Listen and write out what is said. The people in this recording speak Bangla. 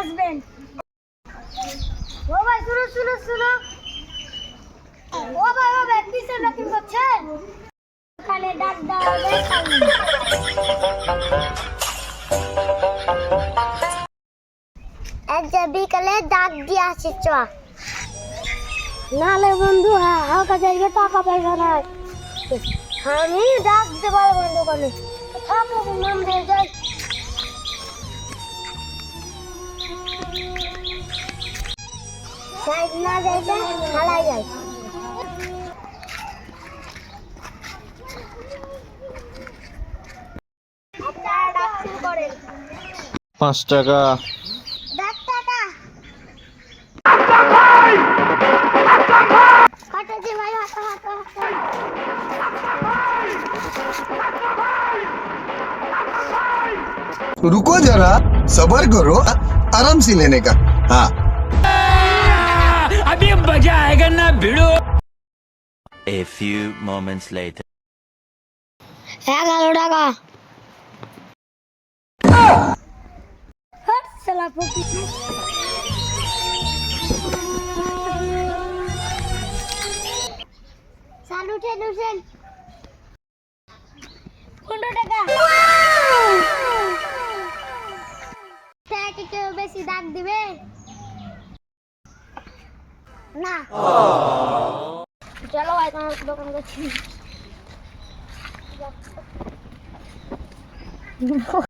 হাজবেন্ড। ও ভাই শুনো শুনো শুনো, ও ভাই পিছনে নতুন করছেন, কানে ডাক দাও বিকালে ডাক দিয়ে আসি চ। নালে বন্ধু হালকা যাইবে টাকা পয়সা নাই, আমি ডাক দিতে পারবো না দোকানে, থাকো নাম দিয়ে যাই। সাইড না যাইতে হালাই যাই। আচ্ছা ডাক শুরু করেন। 5 টাকা। 10 টাকা। হাঁটো যে ভাই, হাঁটো হাঁটো হাঁটো। रुको जरा, सबर करो, आराम से लेने का। हाँ अभी मजा आएगा ना भिड़ो। A few moments later. 11 টাকা। হাট শালা ফকির। চালু উঠেন 15 টাকা। টাকা কেউ বেশি দাগ দিবে না। চলো ভাই তোমার দোকান করছি।